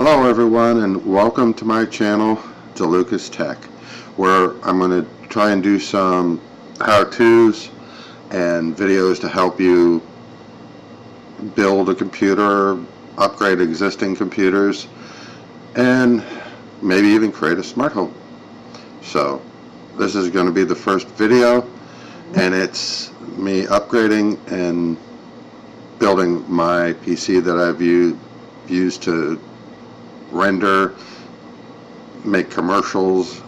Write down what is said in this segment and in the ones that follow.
Hello everyone, and welcome to my channel, DeLucas Tech, where I'm going to try and do some how-tos and videos to help you build a computer, upgrade existing computers, and maybe even create a smart home. So this is going to be the first video, and it's me upgrading and building my PC that I've used to render, make commercials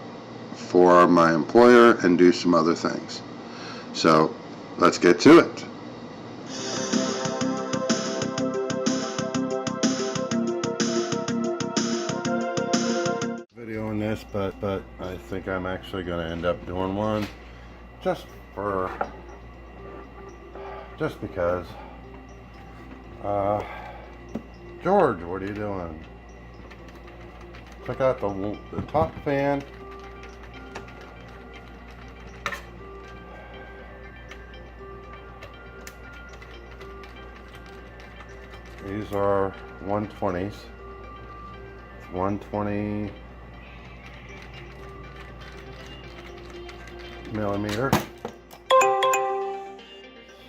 for my employer, and do some other things. So let's get to it. Video on this, but I think I'm actually going to end up doing one just because. George, what are you doing? Check out the top fan. These are 120s. 120 millimeter.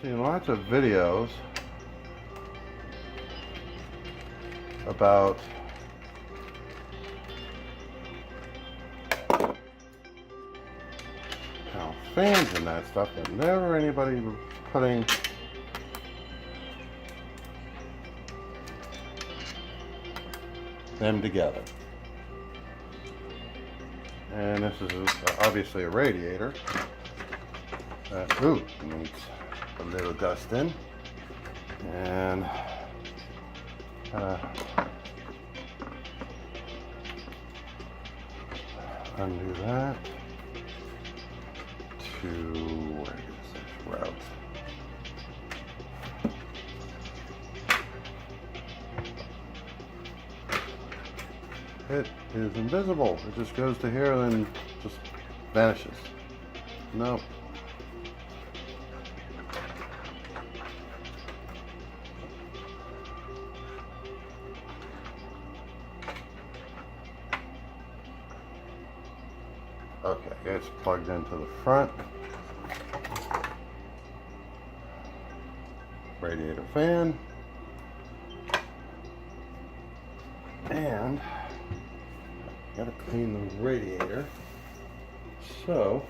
See lots of videos about how fans and that stuff, but never anybody putting them together. And this is obviously a radiator that needs a little dusting, and undo that to, where is this route? It is invisible. It just goes to here and then just vanishes. No. Okay, it's plugged into the front. Radiator fan. And gotta clean the radiator. So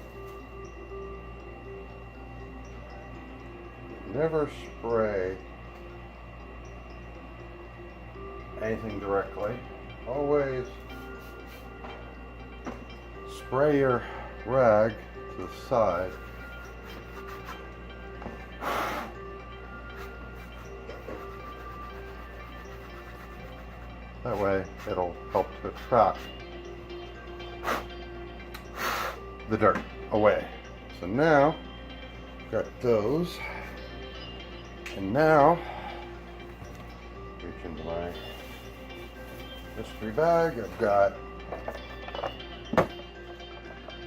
never spray anything directly. Always spray your rag to the side. That way it'll help to attract the dirt away. So now got those, and now reach into my mystery bag. I've got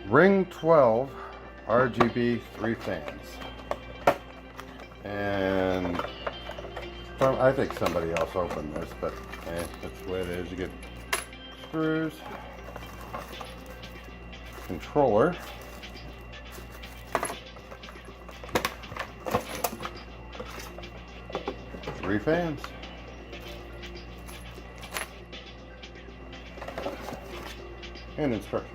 Ring 12 RGB 3 fans, and I think somebody else opened this, but that's the way it is. You get screws, controller, three fans, and instructions.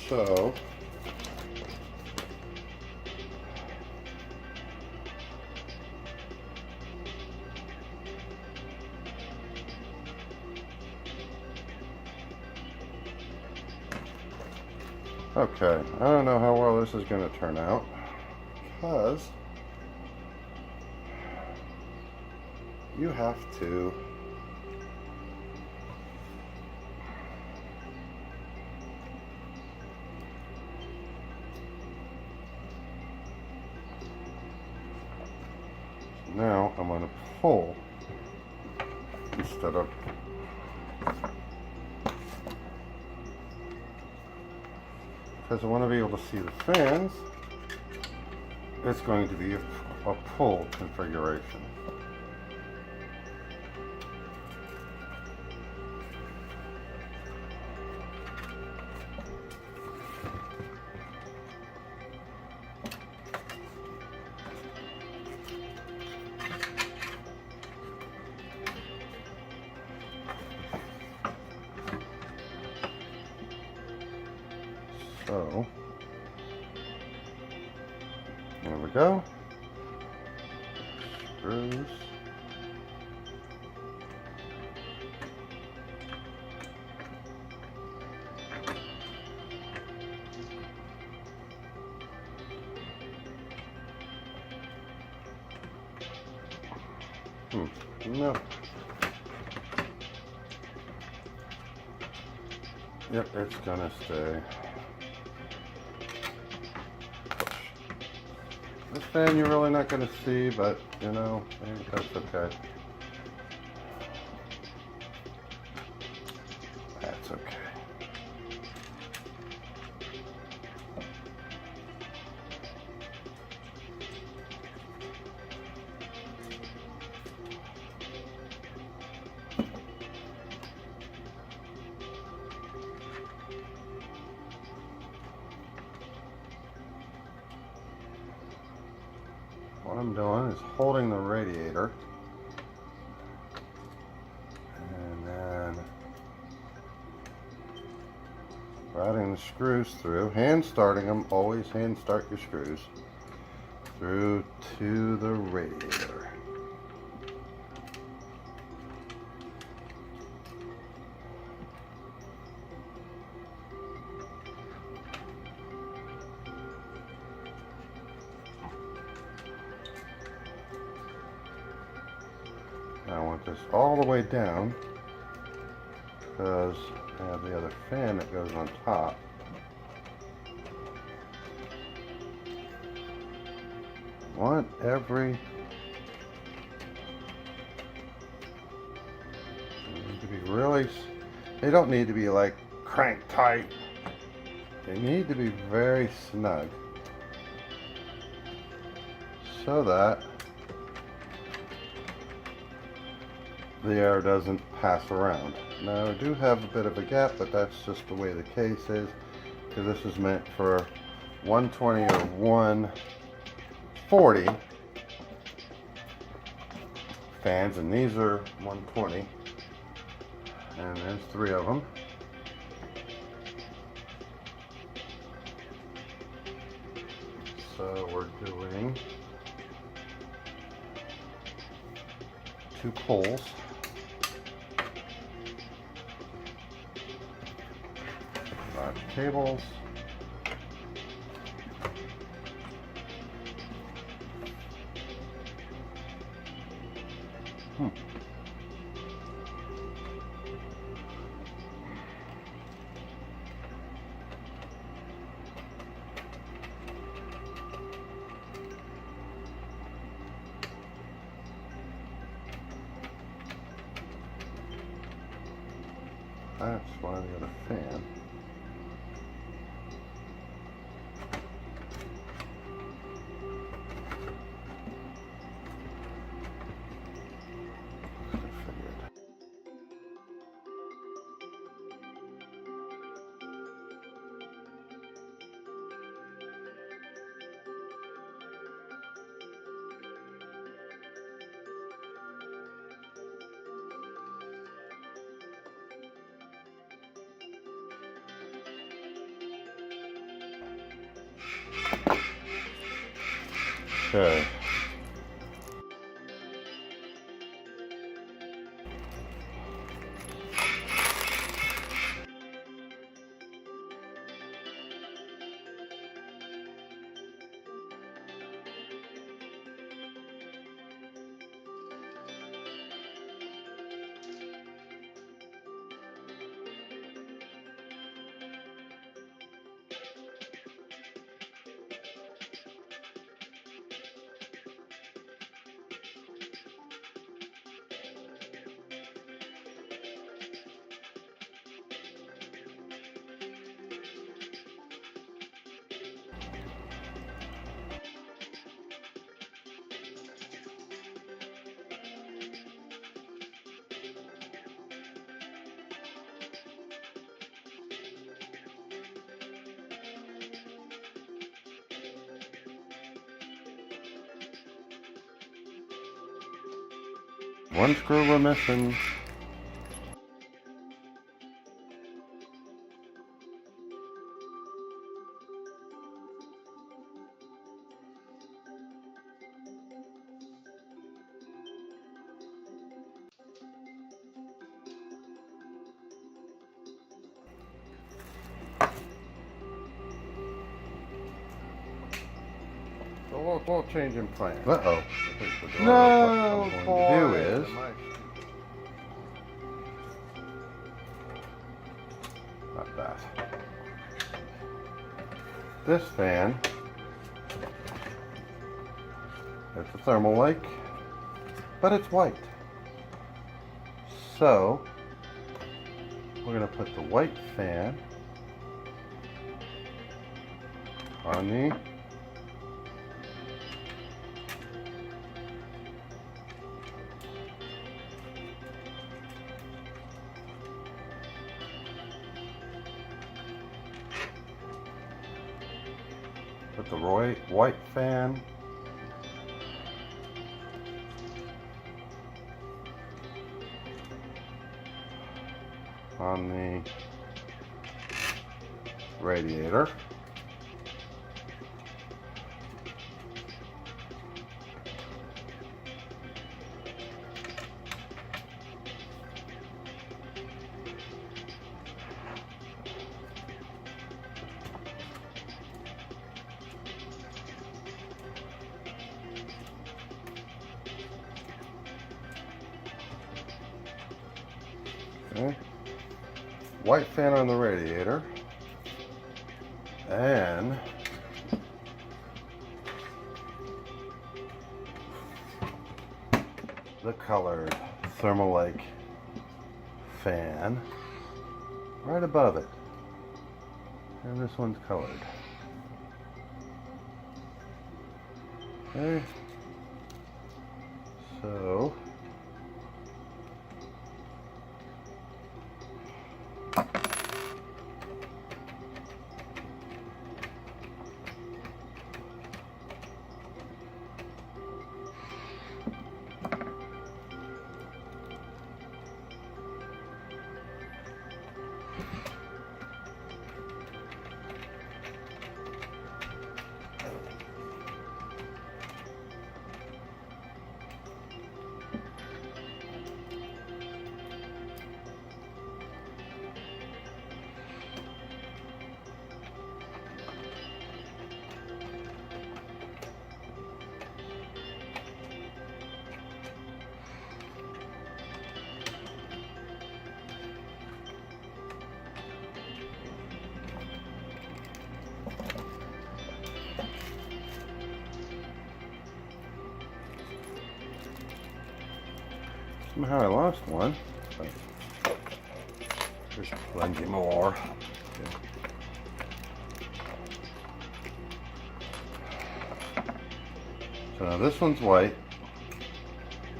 So okay, I don't know how well this is going to turn out, because you have to now I'm going to pull instead of because I want to be able to see the fans. It's going to be, of a pull configuration. So, there we go. Screws. No. Yep, it's gonna stay. This fan you're really not gonna see, but you know, that's okay. That's okay. What I'm doing is holding the radiator and then routing the screws through, hand starting them, always hand start your screws through to the radiator. I want this all the way down because I have the other fan that goes on top. Want every, they need to be really, they don't need to be like crank tight. They need to be very snug so that the air doesn't pass around. Now I do have a bit of a gap, but that's just the way the case is, because this is meant for 120 or 140 fans, and these are 120, and there's 3 of them. So we're doing 2 poles. Large cables. That's why we got a fan. Okay. One screw we're missing. So we'll change in plan. Uh-oh. No, what I'm going to do is not that. This fan, it's a Thermaltake, but it's white. So we're going to put the white fan on the white fan on the radiator. Okay. White fan on the radiator, and the colored Thermaltake fan right above it. And this one's colored. Okay. So somehow I lost one. There's plenty more. Okay. So now this one's white.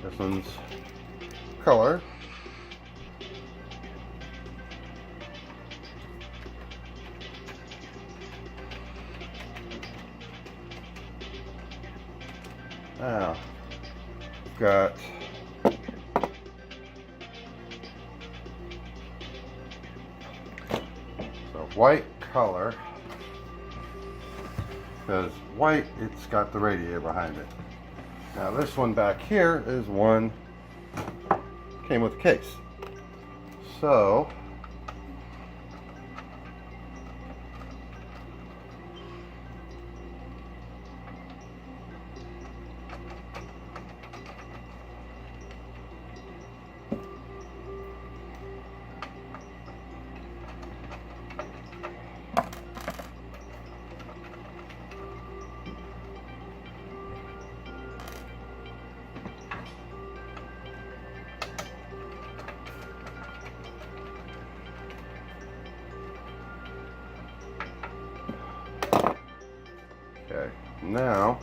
This one's color. Now, we've got white color, because white, it's got the radiator behind it. Now this one back here is one came with a case. So okay, now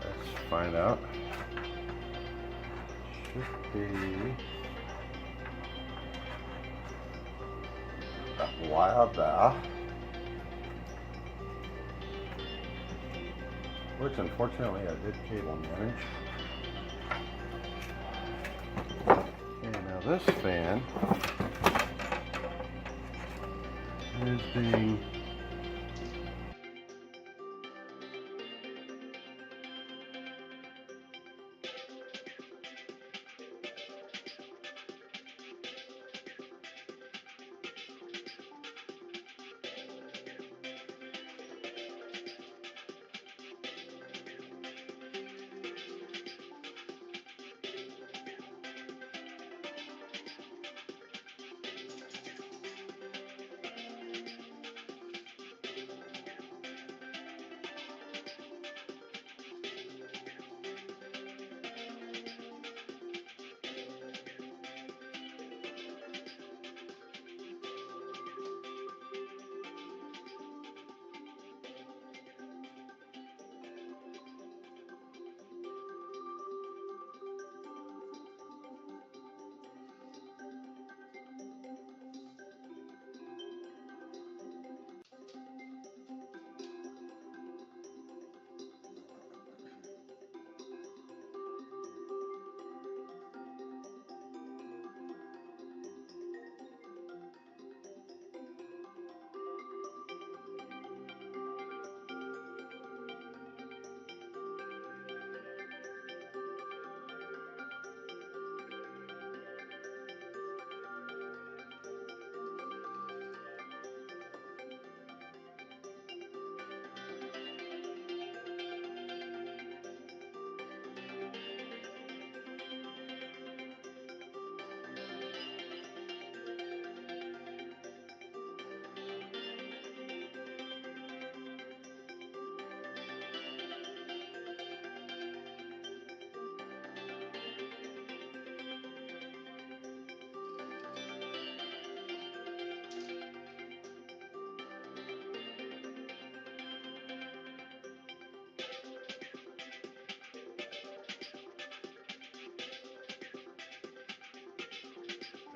let's find out. Should be a while there, which unfortunately I did cable manage. this fan is being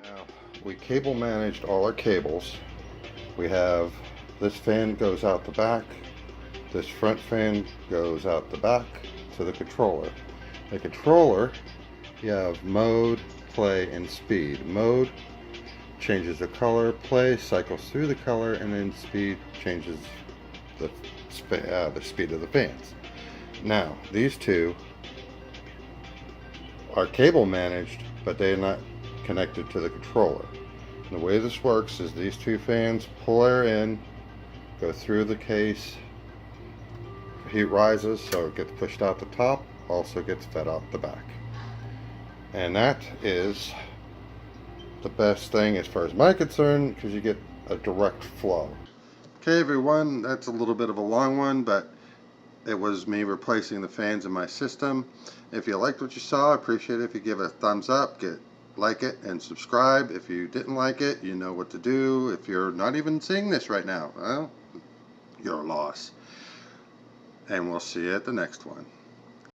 Now, we cable managed all our cables. We have this fan goes out the back, this front fan goes out the back to the controller. The controller, you have mode, play, and speed. Mode changes the color, play cycles through the color, and then speed changes the speed of the fans. Now, these two are cable managed, but they're not connected to the controller. And the way this works is these two fans pull air in, go through the case, heat rises, so it gets pushed out the top, also gets fed out the back. And that is the best thing as far as my concern, because you get a direct flow. Okay everyone, that's a little bit of a long one, but it was me replacing the fans in my system. If you liked what you saw, I appreciate it if you give it a thumbs up, like it, and subscribe. If you didn't like it, you know what to do. If you're not even seeing this right now, well, you're a loss. And we'll see you at the next one.